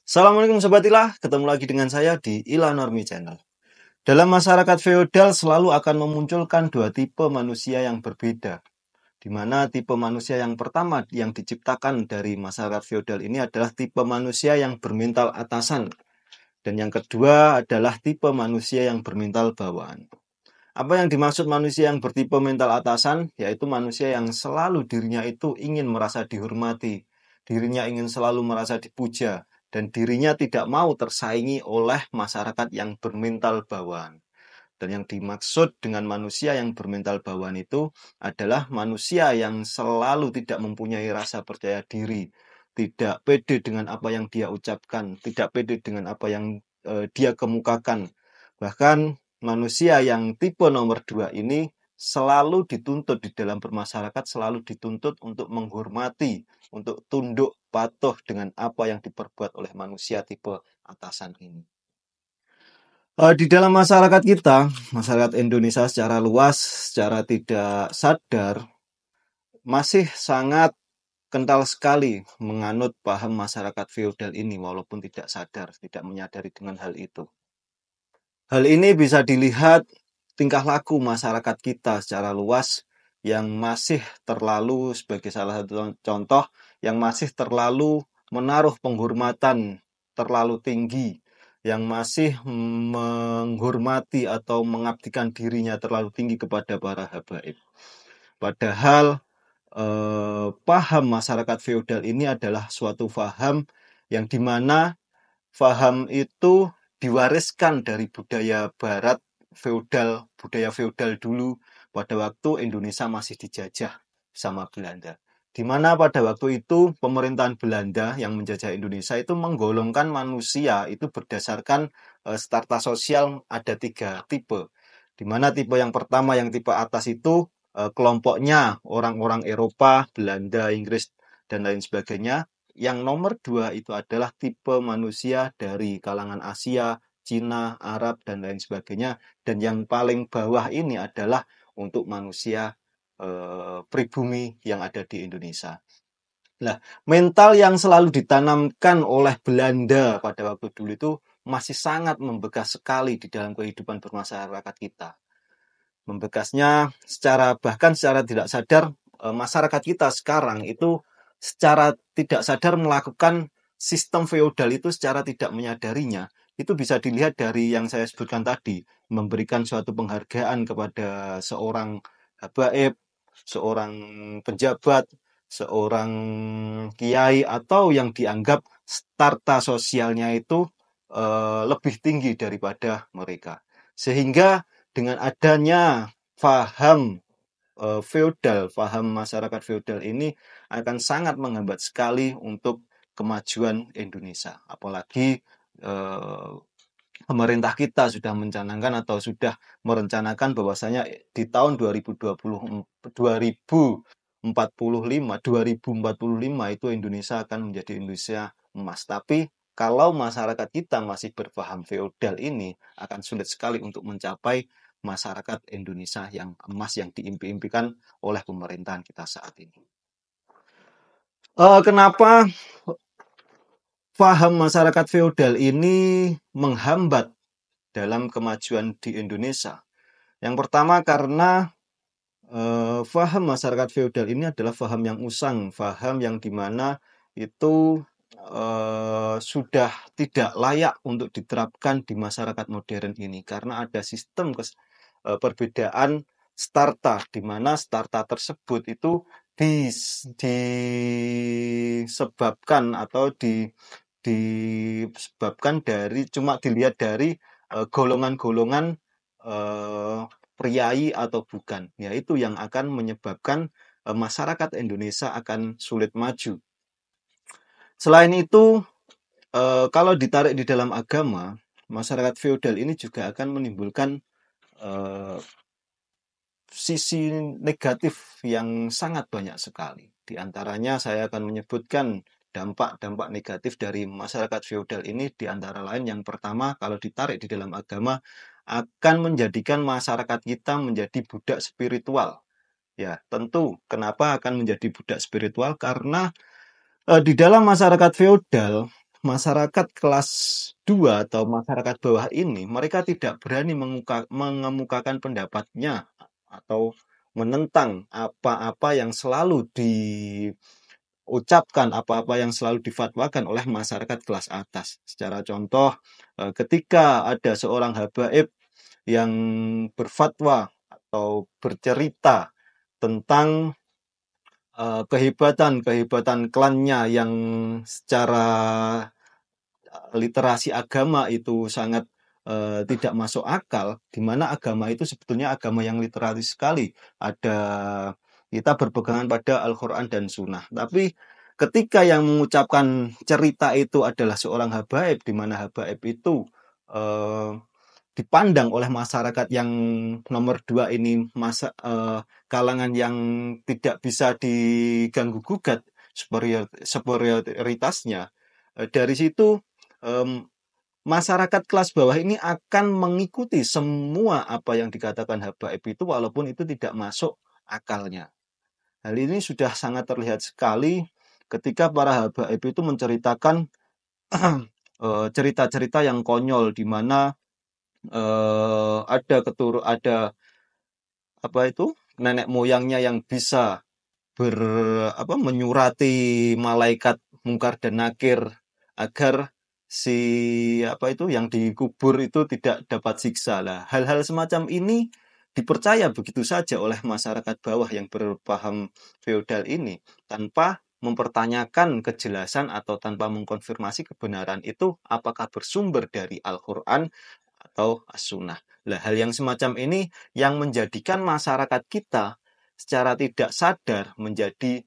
Assalamualaikum Sobat Ilah, ketemu lagi dengan saya di Ilah Normi Channel. Dalam masyarakat feodal selalu akan memunculkan dua tipe manusia yang berbeda. Di mana tipe manusia yang pertama yang diciptakan dari masyarakat feodal ini adalah tipe manusia yang bermental atasan. Dan yang kedua adalah tipe manusia yang bermental bawahan. Apa yang dimaksud manusia yang bertipe mental atasan? Yaitu manusia yang selalu dirinya itu ingin merasa dihormati, dirinya ingin selalu merasa dipuja, dan dirinya tidak mau tersaingi oleh masyarakat yang bermental bawahan. Dan yang dimaksud dengan manusia yang bermental bawahan itu adalah manusia yang selalu tidak mempunyai rasa percaya diri, tidak pede dengan apa yang dia ucapkan, tidak pede dengan apa yang dia kemukakan. Bahkan manusia yang tipe nomor 2 ini selalu dituntut di dalam bermasyarakat, selalu dituntut untuk menghormati, untuk tunduk patuh dengan apa yang diperbuat oleh manusia tipe atasan ini. Di dalam masyarakat kita, masyarakat Indonesia secara luas, secara tidak sadar, masih sangat kental sekali menganut paham masyarakat feodal ini, walaupun tidak sadar, tidak menyadari dengan hal itu. Hal ini bisa dilihat tingkah laku masyarakat kita secara luas yang masih terlalu, sebagai salah satu contoh, yang masih terlalu menaruh penghormatan terlalu tinggi, yang masih menghormati atau mengabdikan dirinya terlalu tinggi kepada para habaib. Padahal paham masyarakat feodal ini adalah suatu paham yang dimana paham itu diwariskan dari budaya barat feodal, budaya feodal dulu pada waktu Indonesia masih dijajah sama Belanda. Di mana pada waktu itu pemerintahan Belanda yang menjajah Indonesia itu menggolongkan manusia itu berdasarkan strata sosial ada 3 tipe. Di mana tipe yang pertama, yang tipe atas itu kelompoknya orang-orang Eropa, Belanda, Inggris, dan lain sebagainya. Yang nomor 2 itu adalah tipe manusia dari kalangan Asia, Cina, Arab, dan lain sebagainya. Dan yang paling bawah ini adalah untuk manusia pribumi yang ada di Indonesia. Nah, mental yang selalu ditanamkan oleh Belanda pada waktu dulu itu masih sangat membekas sekali di dalam kehidupan bermasyarakat kita. Membekasnya bahkan secara tidak sadar, masyarakat kita sekarang itu secara tidak sadar melakukan sistem feodal itu secara tidak menyadarinya. Itu bisa dilihat dari yang saya sebutkan tadi, memberikan suatu penghargaan kepada seorang habaib, seorang pejabat, seorang kiai, atau yang dianggap strata sosialnya itu lebih tinggi daripada mereka. Sehingga dengan adanya paham feodal, paham masyarakat feodal ini akan sangat menghambat sekali untuk kemajuan Indonesia. Apalagi pemerintah kita sudah mencanangkan atau sudah merencanakan bahwasanya di tahun 2045 itu Indonesia akan menjadi Indonesia emas. Tapi kalau masyarakat kita masih berpaham feodal ini, akan sulit sekali untuk mencapai masyarakat Indonesia yang emas yang diimpi-impikan oleh pemerintahan kita saat ini. Kenapa paham masyarakat feodal ini menghambat dalam kemajuan di Indonesia? Yang pertama karena paham masyarakat feodal ini adalah paham yang usang, paham yang dimana itu sudah tidak layak untuk diterapkan di masyarakat modern ini karena ada sistem perbedaan strata, di mana strata tersebut itu disebabkan atau disebabkan dari cuma dilihat dari golongan-golongan priai atau bukan. Yaitu yang akan menyebabkan masyarakat Indonesia akan sulit maju. Selain itu, kalau ditarik di dalam agama, masyarakat feodal ini juga akan menimbulkan sisi negatif yang sangat banyak sekali. Di antaranya saya akan menyebutkan dampak-dampak negatif dari masyarakat feodal ini, di antara lain yang pertama, kalau ditarik di dalam agama, akan menjadikan masyarakat kita menjadi budak spiritual. Ya, tentu kenapa akan menjadi budak spiritual? Karena di dalam masyarakat feodal, masyarakat kelas 2 atau masyarakat bawah ini, mereka tidak berani mengemukakan pendapatnya atau menentang apa-apa yang selalu diucapkan, apa-apa yang selalu difatwakan oleh masyarakat kelas atas. Secara contoh, ketika ada seorang habaib yang berfatwa atau bercerita tentang kehebatan klannya yang secara literasi agama itu sangat tidak masuk akal, di mana agama itu sebetulnya agama yang literalis sekali. Kita berpegangan pada Al-Quran dan Sunnah. Tapi ketika yang mengucapkan cerita itu adalah seorang habaib, di mana habaib itu eh, dipandang oleh masyarakat yang nomor 2 ini kalangan yang tidak bisa diganggu gugat superioritasnya. Dari situ masyarakat kelas bawah ini akan mengikuti semua apa yang dikatakan habaib itu walaupun itu tidak masuk akalnya. Hal ini sudah sangat terlihat sekali ketika para habaib itu menceritakan cerita-cerita yang konyol di mana ada apa itu nenek moyangnya yang bisa menyurati malaikat mungkar dan nakir agar si yang dikubur itu tidak dapat siksa lah. Hal-hal semacam ini dipercaya begitu saja oleh masyarakat bawah yang berpaham feodal ini tanpa mempertanyakan kejelasan atau tanpa mengkonfirmasi kebenaran itu apakah bersumber dari Al-Quran atau As-Sunnah. Nah, hal yang semacam ini yang menjadikan masyarakat kita secara tidak sadar menjadi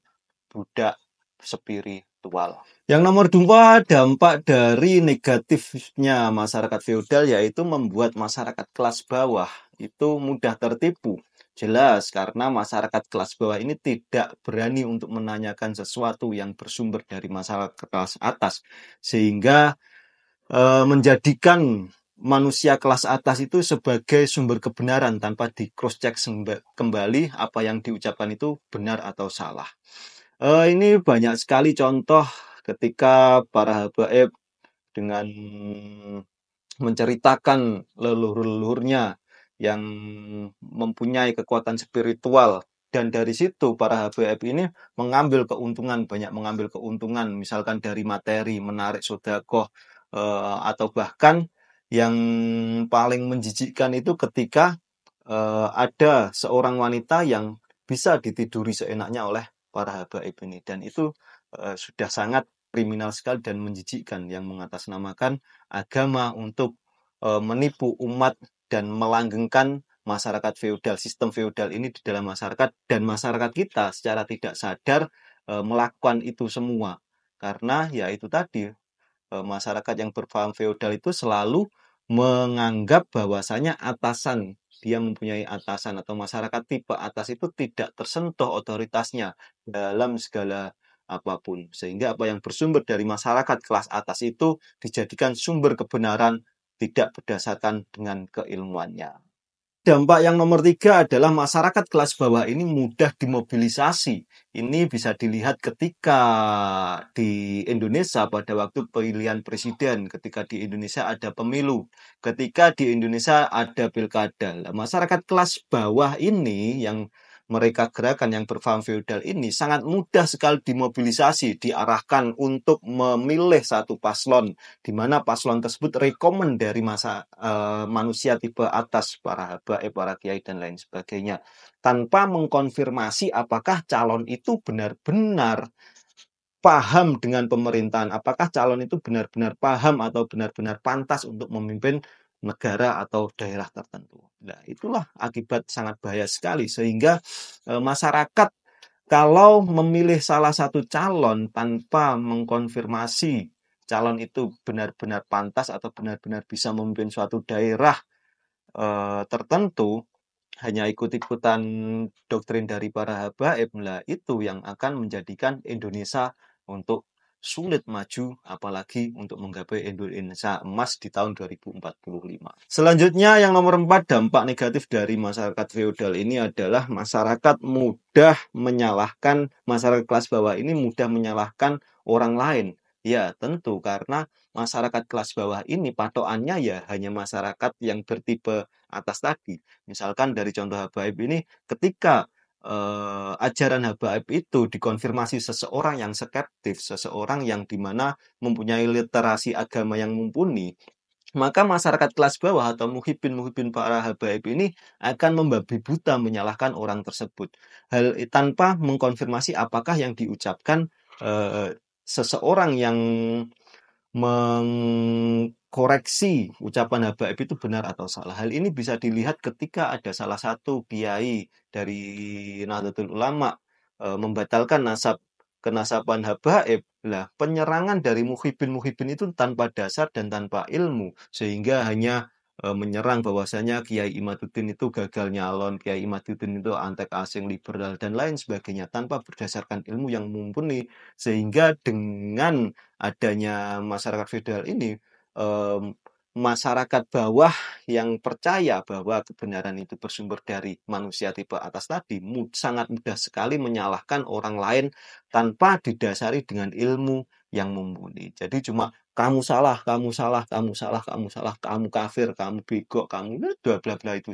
budak spiritual. Yang nomor 2, dampak dari negatifnya masyarakat feodal yaitu membuat masyarakat kelas bawah itu mudah tertipu. Jelas karena masyarakat kelas bawah ini tidak berani untuk menanyakan sesuatu yang bersumber dari masyarakat kelas atas, sehingga menjadikan manusia kelas atas itu sebagai sumber kebenaran tanpa di cross check kembali apa yang diucapkan itu benar atau salah. Ini banyak sekali contoh ketika para habaib dengan menceritakan leluhur-leluhurnya yang mempunyai kekuatan spiritual, dan dari situ para habaib ini banyak mengambil keuntungan misalkan dari materi, menarik sedekah, atau bahkan yang paling menjijikkan itu ketika ada seorang wanita yang bisa ditiduri seenaknya oleh para habaib ini, dan itu sudah sangat kriminal sekali dan menjijikkan yang mengatasnamakan agama untuk menipu umat dan melanggengkan masyarakat feodal, sistem feodal ini di dalam masyarakat, dan masyarakat kita secara tidak sadar melakukan itu semua karena ya itu tadi, masyarakat yang berpaham feodal itu selalu menganggap bahwasanya dia mempunyai atasan atau masyarakat tipe atas itu tidak tersentuh otoritasnya dalam segala apapun. Sehingga apa yang bersumber dari masyarakat kelas atas itu dijadikan sumber kebenaran tidak berdasarkan dengan keilmuannya. Dampak yang nomor 3 adalah masyarakat kelas bawah ini mudah dimobilisasi. Ini bisa dilihat ketika di Indonesia pada waktu pemilihan presiden, ketika di Indonesia ada pemilu, ketika di Indonesia ada pilkada. Masyarakat kelas bawah ini yang mereka gerakan yang berpaham feodal ini sangat mudah sekali dimobilisasi, diarahkan untuk memilih satu paslon, di mana paslon tersebut rekomen dari manusia tipe atas, para habaib, para kiai, dan lain sebagainya, tanpa mengkonfirmasi apakah calon itu benar-benar paham dengan pemerintahan, apakah calon itu benar-benar paham atau benar-benar pantas untuk memimpin negara atau daerah tertentu. Nah, itulah akibat sangat bahaya sekali, sehingga masyarakat kalau memilih salah satu calon tanpa mengkonfirmasi calon itu benar-benar pantas atau benar-benar bisa memimpin suatu daerah tertentu, hanya ikut-ikutan doktrin dari para habaib, lah itu yang akan menjadikan Indonesia untuk sulit maju, apalagi untuk menggapai Indonesia emas di tahun 2045. Selanjutnya yang nomor 4, dampak negatif dari masyarakat feodal ini adalah masyarakat kelas bawah ini mudah menyalahkan orang lain Ya, tentu karena masyarakat kelas bawah ini patokannya ya hanya masyarakat yang bertipe atas tadi. Misalkan dari contoh habaib ini ketika, ajaran habaib itu dikonfirmasi seseorang yang skeptis, seseorang yang di mana mempunyai literasi agama yang mumpuni, maka masyarakat kelas bawah atau muhibbin-muhibbin para habaib ini akan membabi buta menyalahkan orang tersebut. Tanpa mengkonfirmasi apakah yang diucapkan, seseorang yang mengkoreksi ucapan habaib itu benar atau salah. Hal ini bisa dilihat ketika ada salah satu kiai dari Nahdlatul Ulama, membatalkan kenasaban habaib. Lah, penyerangan dari muhibbin-muhibbin itu tanpa dasar dan tanpa ilmu, sehingga hanya, menyerang bahwasanya Kiai Imaduddin itu gagal nyalon, Kiai Imaduddin itu antek asing, liberal, dan lain sebagainya, tanpa berdasarkan ilmu yang mumpuni. Sehingga dengan adanya masyarakat feodal ini, mmm, masyarakat bawah yang percaya bahwa kebenaran itu bersumber dari manusia tipe atas tadi, sangat mudah sekali menyalahkan orang lain tanpa didasari dengan ilmu yang mumpuni. Jadi cuma, "Kamu salah kamu salah kamu salah kamu salah, kamu kafir, kamu bego, kamu," bla bla bla itu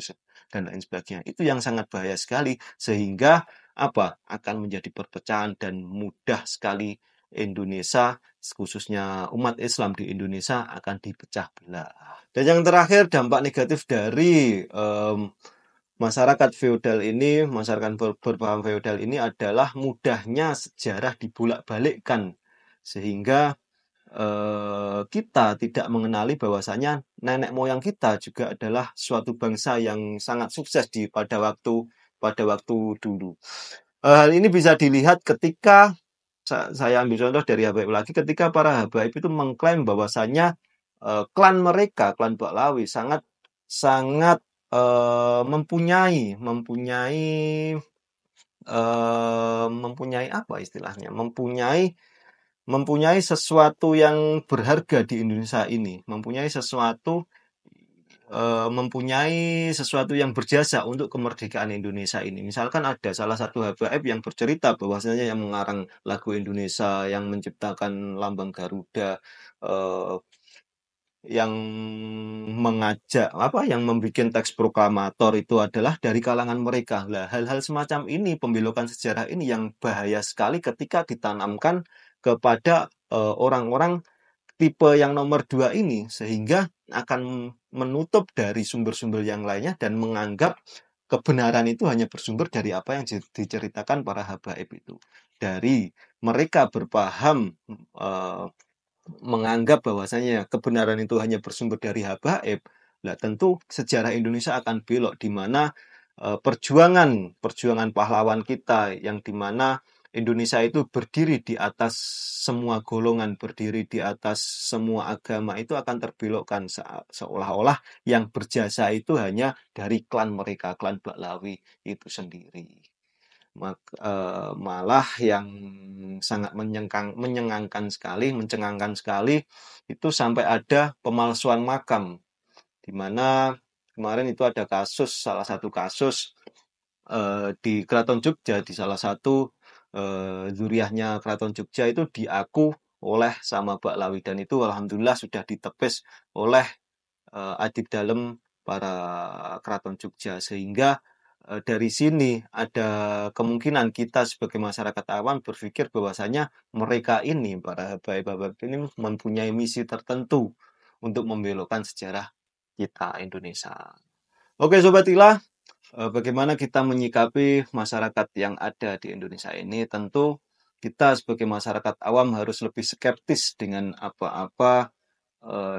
dan lain sebagainya. Itu yang sangat bahaya sekali, sehingga apa, akan menjadi perpecahan dan mudah sekali Indonesia, khususnya umat Islam di Indonesia akan dipecah belah. Dan yang terakhir dampak negatif dari, masyarakat feodal ini, masyarakat berpaham feodal ini adalah mudahnya sejarah dibolak-balikkan. Sehingga, kita tidak mengenali bahwasanya nenek moyang kita juga adalah suatu bangsa yang sangat sukses pada waktu dulu. Hal ini bisa dilihat ketika saya ambil contoh dari habaib lagi ketika para habaib itu mengklaim bahwasanya, klan mereka, klan Baklawi sangat sangat, mempunyai mempunyai, mempunyai apa istilahnya, mempunyai mempunyai sesuatu yang berharga di Indonesia ini, mempunyai sesuatu yang berjasa untuk kemerdekaan Indonesia ini. Misalkan ada salah satu habaib yang bercerita bahwasanya yang mengarang lagu Indonesia, yang menciptakan lambang Garuda, eee, yang yang membuat teks proklamator itu adalah dari kalangan mereka. Lah, hal-hal semacam ini, pembelokan sejarah ini yang bahaya sekali ketika ditanamkan kepada, orang-orang tipe yang nomor 2 ini, sehingga akan menutup dari sumber-sumber yang lainnya dan menganggap kebenaran itu hanya bersumber dari apa yang diceritakan para habaib itu. Dari mereka berpaham, menganggap bahwasanya kebenaran itu hanya bersumber dari habaib, lah tentu sejarah Indonesia akan belok di mana, perjuangan perjuangan pahlawan kita yang di mana Indonesia itu berdiri di atas semua golongan, berdiri di atas semua agama itu akan terbelokkan seolah-olah yang berjasa itu hanya dari klan mereka, klan Baklawi itu sendiri. Malah yang sangat mencengangkan sekali, itu sampai ada pemalsuan makam, di mana kemarin itu ada salah satu kasus, di Keraton Jogja, di salah satu, dzurriyyahnya Keraton Jogja itu diaku oleh sama Baklawi dan itu alhamdulillah sudah ditepis oleh, adik dalem para Keraton Jogja. Sehingga, dari sini ada kemungkinan kita sebagai masyarakat awam berpikir bahwasanya mereka ini, para habaib-habaib ini mempunyai misi tertentu untuk membelokkan sejarah kita Indonesia. Oke Sobat Ila, bagaimana kita menyikapi masyarakat yang ada di Indonesia ini? Tentu kita sebagai masyarakat awam harus lebih skeptis dengan apa-apa,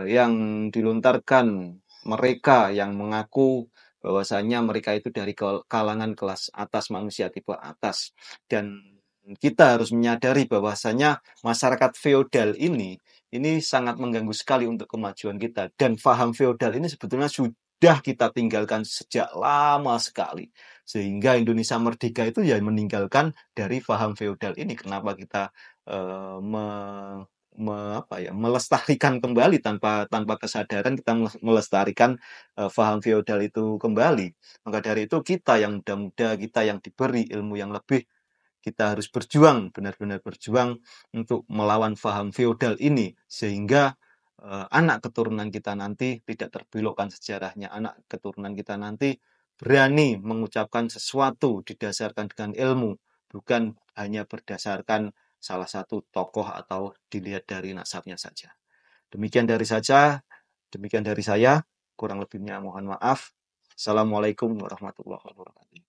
yang dilontarkan mereka yang mengaku bahwasanya mereka itu dari kalangan kelas atas, manusia tipe atas. Dan kita harus menyadari bahwasanya masyarakat feodal ini sangat mengganggu sekali untuk kemajuan kita. Dan paham feodal ini sebetulnya sudah kita tinggalkan sejak lama sekali. Sehingga Indonesia merdeka itu ya meninggalkan dari paham feodal ini. Kenapa kita, eee, me melestarikan kembali tanpa tanpa kesadaran kita melestarikan, paham feodal itu kembali. Maka dari itu kita yang muda-muda, kita yang diberi ilmu yang lebih, kita harus berjuang, benar-benar berjuang untuk melawan paham feodal ini, sehingga anak keturunan kita nanti tidak terbelokkan sejarahnya. Anak keturunan kita nanti berani mengucapkan sesuatu didasarkan dengan ilmu, bukan hanya berdasarkan salah satu tokoh atau dilihat dari nasabnya saja. Demikian dari saya, kurang lebihnya mohon maaf. Assalamualaikum warahmatullahi wabarakatuh.